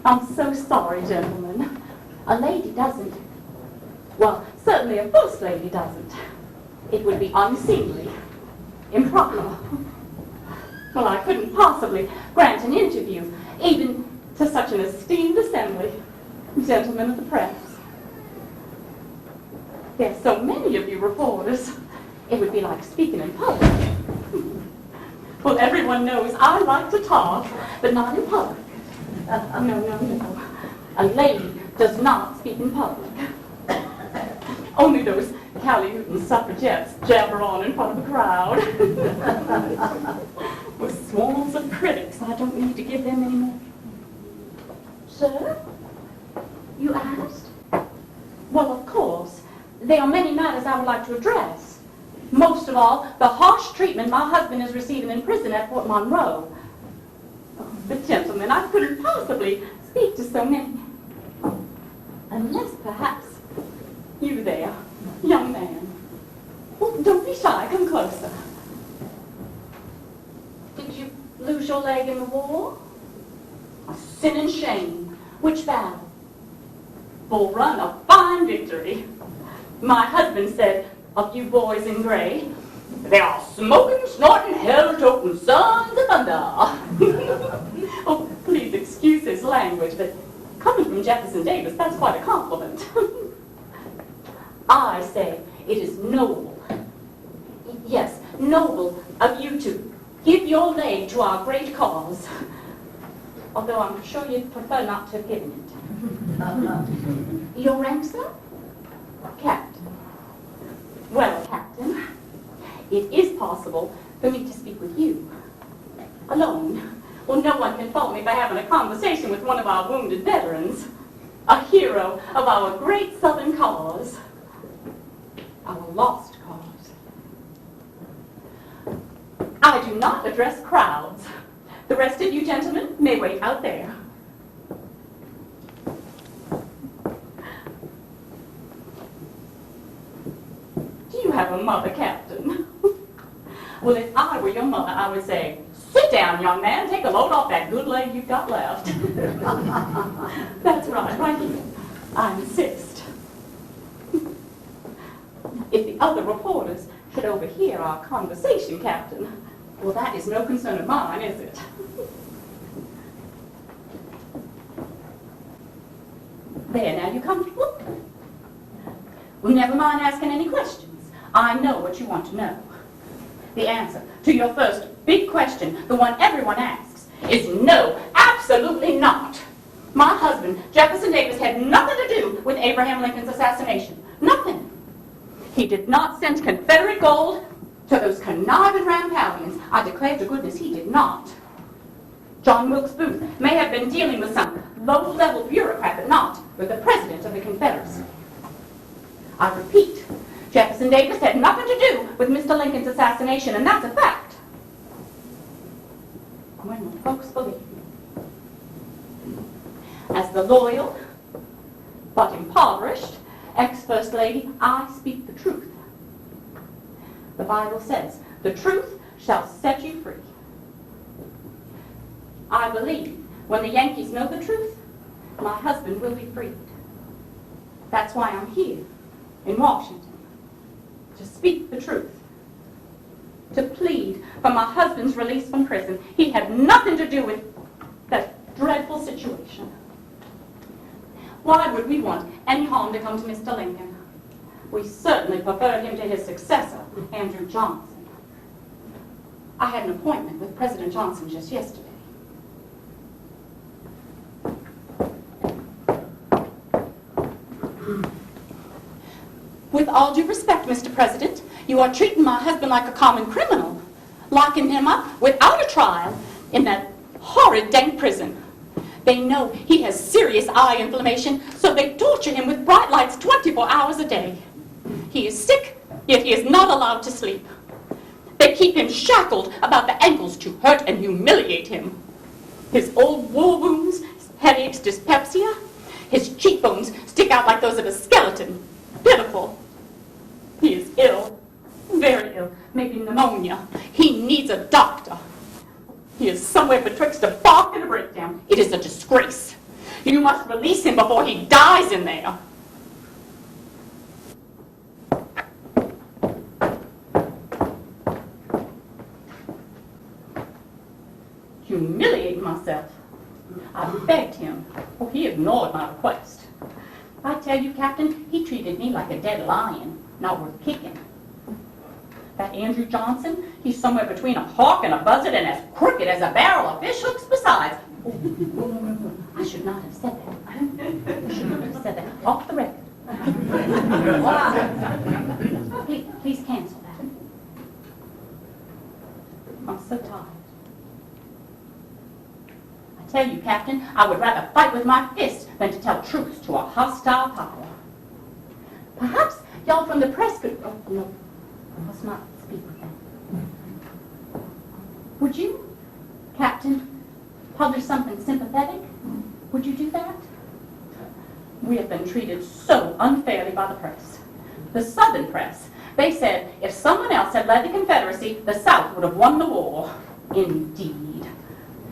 I'm so sorry, gentlemen. A lady doesn't. Well, certainly a first lady doesn't. It would be unseemly, improper. Well, I couldn't possibly grant an interview, even to such an esteemed assembly, gentlemen of the press. There's so many of you reporters. It would be like speaking in public. Well, everyone knows I like to talk, but not in public. No. A lady does not speak in public. Only those Cali-Newton suffragettes jabber on in front of a crowd. With swarms of critics, I don't need to give them any more. Sir? You asked? Well, of course. There are many matters I would like to address. Most of all, the harsh treatment my husband is receiving in prison at Fort Monroe. Oh, but gentlemen, I couldn't possibly speak to so many. Unless perhaps you there, young man. Well, don't be shy, come closer. Did you lose your leg in the war? A sin and shame. Which battle? Bull Run, a fine victory. My husband said, a few boys in gray, they are smoking, snorting, hell-toting sons of thunder. Oh, please excuse his language, but coming from Jefferson Davis, that's quite a compliment. I say it is noble, yes, noble of you to give your leg to our great cause, although I'm sure you'd prefer not to have given it. Your rank, sir? Captain. Well, Captain, it is possible for me to speak with you. Alone. Well, no one can fault me for having a conversation with one of our wounded veterans, a hero of our great Southern cause, our lost cause. I do not address crowds. The rest of you gentlemen may wait out there. You have a mother, Captain. Well, if I were your mother, I would say, sit down, young man, take a load off that good leg you've got left. That's right here. I insist. If the other reporters should overhear our conversation, Captain, well, that is no concern of mine, is it? There, now, you comfortable? Well, never mind asking any questions. I know what you want to know. The answer to your first big question, the one everyone asks, is no, absolutely not. My husband, Jefferson Davis, had nothing to do with Abraham Lincoln's assassination. Nothing. He did not send Confederate gold to those conniving Rampallions. I declare to goodness he did not. John Wilkes Booth may have been dealing with some low-level bureaucrat, but not with the President of the Confederacy. I repeat, Jefferson Davis had nothing to do with Mr. Lincoln's assassination, and that's a fact. When will folks believe me? As the loyal, but impoverished, ex-First Lady, I speak the truth. The Bible says, the truth shall set you free. I believe when the Yankees know the truth, my husband will be freed. That's why I'm here in Washington, to speak the truth, to plead for my husband's release from prison. He had nothing to do with that dreadful situation. Why would we want any harm to come to Mr. Lincoln? We certainly preferred him to his successor, Andrew Johnson. I had an appointment with President Johnson just yesterday. With all due respect, Mr. President, you are treating my husband like a common criminal, locking him up without a trial in that horrid dank prison. They know he has serious eye inflammation, so they torture him with bright lights 24 hours a day. He is sick, yet he is not allowed to sleep. They keep him shackled about the ankles to hurt and humiliate him. His old war wounds, his headaches, dyspepsia, his cheekbones stick out like those of a skeleton. Pitiful. He is ill, very ill, maybe pneumonia. He needs a doctor. He is somewhere betwixt a balk and a breakdown. It is a disgrace. You must release him before he dies in there. Humiliating myself. I begged him. Oh, he ignored my request. I tell you, Captain, he treated me like a dead lion, not worth kicking. That Andrew Johnson, he's somewhere between a hawk and a buzzard and as crooked as a barrel of fish hooks besides. Oh, no. I should not have said that. I should not have said that. Off the record. Please cancel that. I'm so tired. I tell you, Captain, I would rather fight with my fists than to tell truths to a hostile power. Perhaps y'all from the press could... Oh, no. I must not speak with them. Would you, Captain, publish something sympathetic? Would you do that? We have been treated so unfairly by the press. The Southern press, they said if someone else had led the Confederacy, the South would have won the war. Indeed.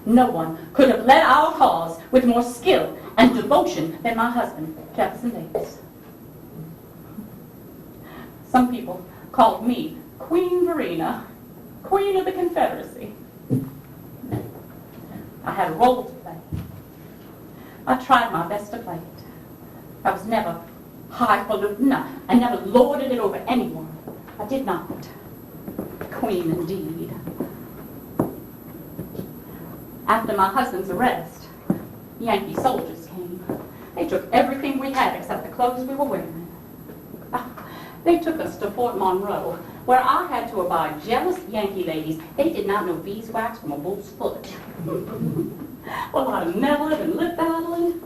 No one could have led our cause with more skill and devotion than my husband, Jefferson Davis. Some people called me Queen Varina, Queen of the Confederacy. I had a role to play. I tried my best to play it. I was never highfalutin. I never lorded it over anyone. I did not. Queen indeed. After my husband's arrest, Yankee soldiers came. They took everything we had except the clothes we were wearing. They took us to Fort Monroe, where I had to abide jealous Yankee ladies. They did not know beeswax from a bull's foot. Well, I mellowed and lip-battling.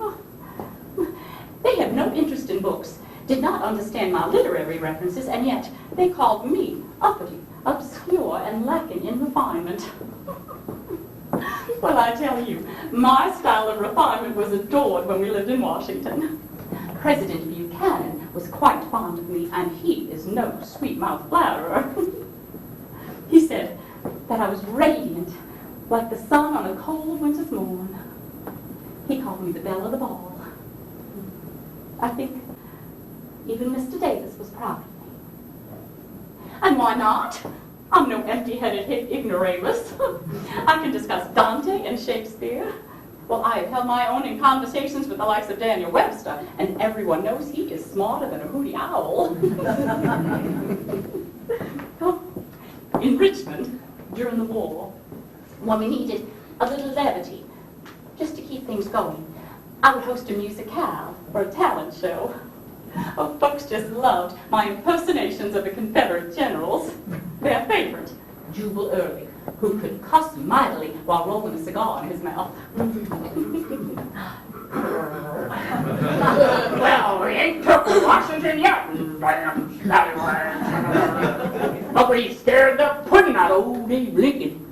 They had no interest in books, did not understand my literary references, and yet they called me uppity, obscure, and lacking in refinement. Well, I tell you, my style of refinement was adored when we lived in Washington. President Buchanan was quite fond of me, and he is no sweet-mouthed flatterer. He said that I was radiant, like the sun on a cold winter's morn. He called me the belle of the ball. I think even Mr. Davis was proud of me. And why not? I'm no empty-headed ignoramus. I can discuss Dante and Shakespeare. Well, I have held my own in conversations with the likes of Daniel Webster, and everyone knows he is smarter than a hooty owl. In Richmond, during the war, when we needed a little levity, just to keep things going, I would host a musicale or a talent show. Oh, folks just loved my impersonations of the Confederate generals. Their favorite, Jubal Early, who could cuss mightily while rolling a cigar in his mouth. Well, we ain't took Washington yet, damn scallywags. But we scared the pudding out of old Abe Lincoln.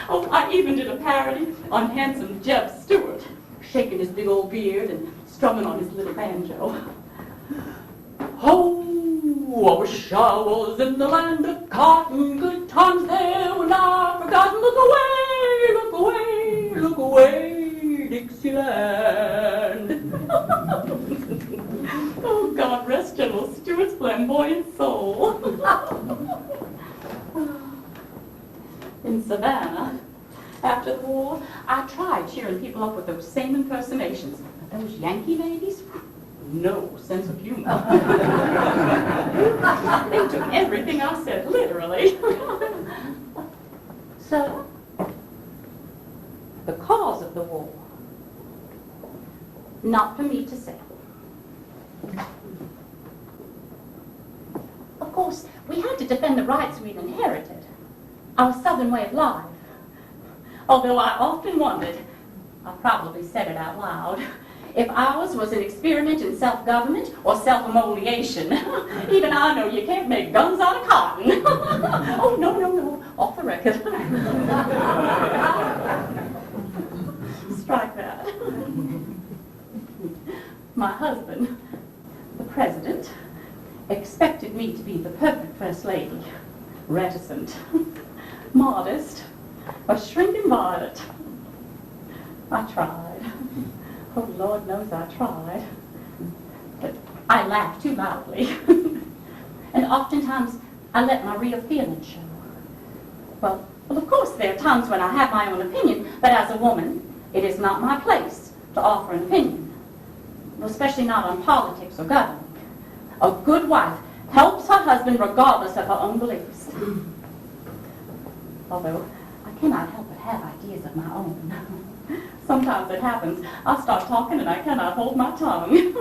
Oh, I even did a parody on handsome Jeb Stuart, shaking his big old beard and strumming on his little banjo. Oh, I wish I was in the land of cotton, good times there when I've forgotten. Look away, look away, look away, Dixieland. Oh, God rest General Stuart's flamboyant soul. In Savannah, after the war, I tried cheering people up with those same impersonations. But those Yankee ladies, no sense of humor. They took everything I said literally. So, the cause of the war, not for me to say. Of course, we had to defend the rights we'd inherited, our Southern way of life. Although I often wondered, I probably said it out loud, if ours was an experiment in self-government or self-immolation. Even I know you can't make guns out of cotton. Oh, no, off the record. Strike that. My husband, the president, expected me to be the perfect first lady. Reticent, modest, a shrinking violet. I tried. Oh, Lord knows I tried. But I laughed too loudly. And oftentimes, I let my real feelings show. Well, of course, there are times when I have my own opinion, but as a woman, it is not my place to offer an opinion, especially not on politics or government. A good wife helps her husband regardless of her own beliefs. Although, I cannot help but have ideas of my own. Sometimes it happens, I start talking and I cannot hold my tongue.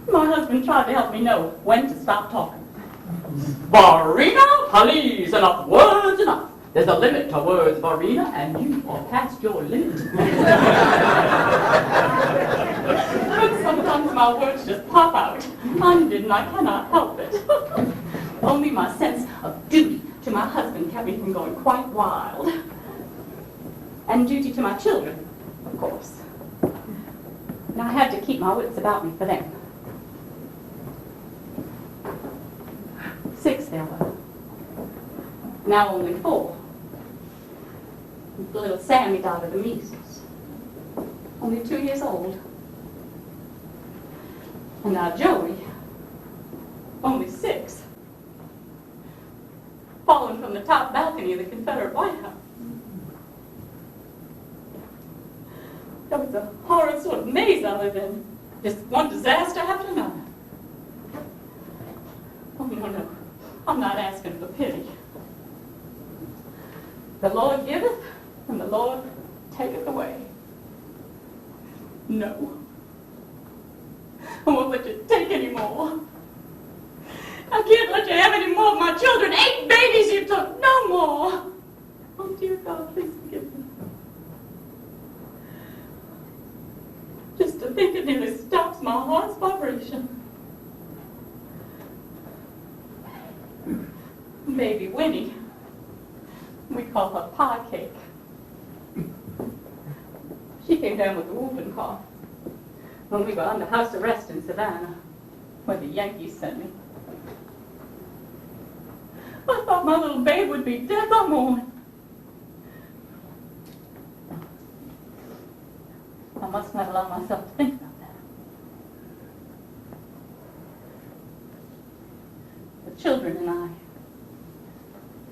My husband tried to help me know when to stop talking. Varina, please, enough words, enough. There's a limit to words, Varina, and you are past your limit. But sometimes my words just pop out. Undid, I cannot help it. Only my sense of duty to my husband kept me from going quite wild. And duty to my children, of course. And I had to keep my wits about me for them. 6 there were. Now only 4. Little Sammy died of the measles. Only 2 years old. And now Joey, only 6. Fallen from the top balcony of the Confederate White House. That was a horrid sort of maze I lived in. Just one disaster after another. Oh, no. I'm not asking for pity. The Lord giveth, and the Lord taketh away. No. I won't let you take any more. I can't let you have any more of my children. 8 babies you took, no more. Oh, dear God, please forgive me. Just to think it nearly stops my heart's vibration. Baby Winnie, we call her Pie Cake. She came down with the whooping cough when we were under house arrest in Savannah, where the Yankees sent me. I thought my little babe would be dead by morning. I must not allow myself to think about that. The children and I,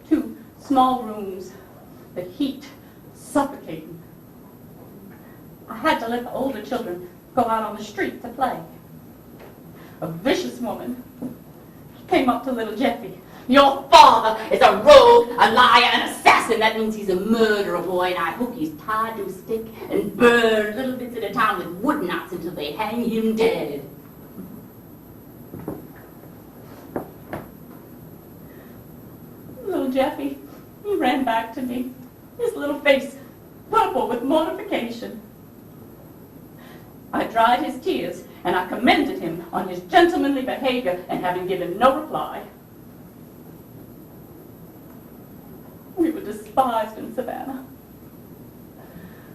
2 small rooms, the heat suffocating. I had to let the older children go out on the street to play. A vicious woman came up to little Jeffy. Your father is a rogue, a liar, an assassin. That means he's a murderer, boy, and I hope he's tied to a stick and burned little bits at a time with wood knots until they hang him dead. Little Jeffy, he ran back to me, his little face purple with mortification. I dried his tears, and I commended him on his gentlemanly behavior and having given no reply. We were despised in Savannah.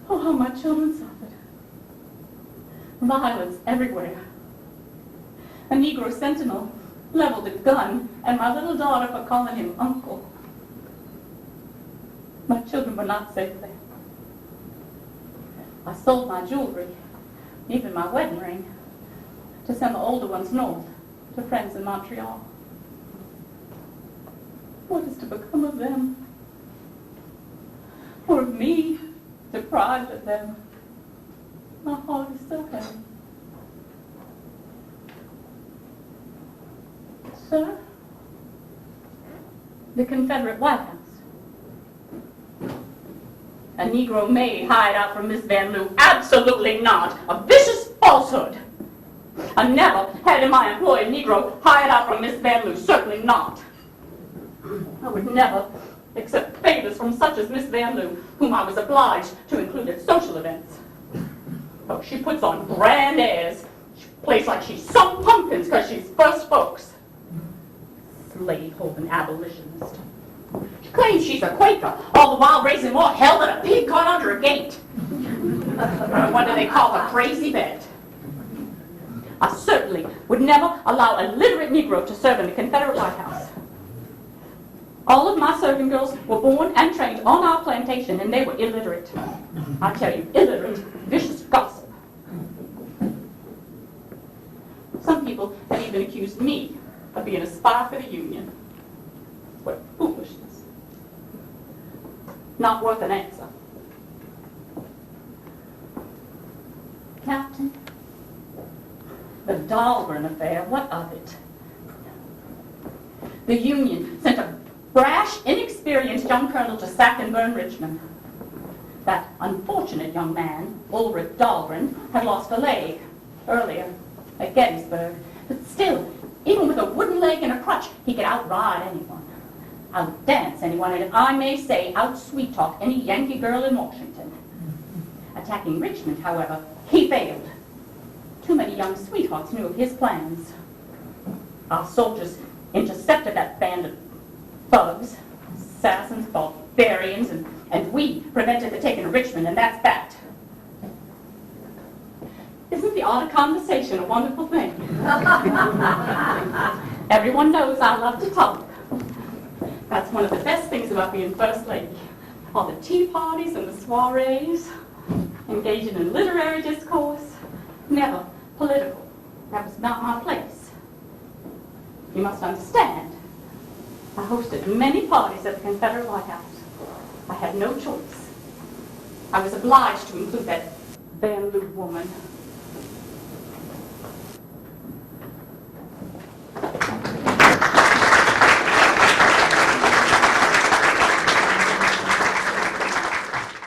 Oh, how my children suffered. Violence everywhere. A Negro sentinel leveled a gun at my little daughter for calling him uncle. My children were not safe there. I sold my jewelry, even my wedding ring, to send the older ones north to friends in Montreal. What is to become of them? Or of me, deprived of them? My heart is so heavy. Sir, the Confederate White House. A Negro may hide out from Miss VanLew. Absolutely not. A vicious falsehood. I never had in my employ a Negro hide out from Miss VanLew. Certainly not. I would never accept favors from such as Miss VanLew, whom I was obliged to include at social events. Oh, she puts on grand airs. She plays like she's some pumpkins because she's first folks. Slave-holding abolitionist. She claims she's a Quaker, all the while raising more hell than a pig caught under a gate. What do they call a crazy vet? I certainly would never allow a literate Negro to serve in the Confederate White House. All of my serving girls were born and trained on our plantation, and they were illiterate. I tell you, illiterate, vicious gossip. Some people have even accused me of being a spy for the Union. What foolishness. Not worth an answer. Captain, the Dahlgren affair, what of it? The Union sent a brash, inexperienced young colonel to sack and burn Richmond. That unfortunate young man, Ulrich Dahlgren, had lost a leg earlier at Gettysburg. But still, even with a wooden leg and a crutch, he could outride anyone, outdance anyone, and I may say, out-sweet-talk any Yankee girl in Washington. Attacking Richmond, however, he failed. Too many young sweethearts knew of his plans. Our soldiers intercepted that band of thugs, assassins, barbarians, and we prevented the taking of Richmond, and that's that. Isn't the art of conversation a wonderful thing? Everyone knows I love to talk. That's one of the best things about being First Lady. All the tea parties and the soirees, engaging in literary discourse, never political. That was not my place. You must understand, I hosted many parties at the Confederate White House. I had no choice. I was obliged to include that VanLew woman.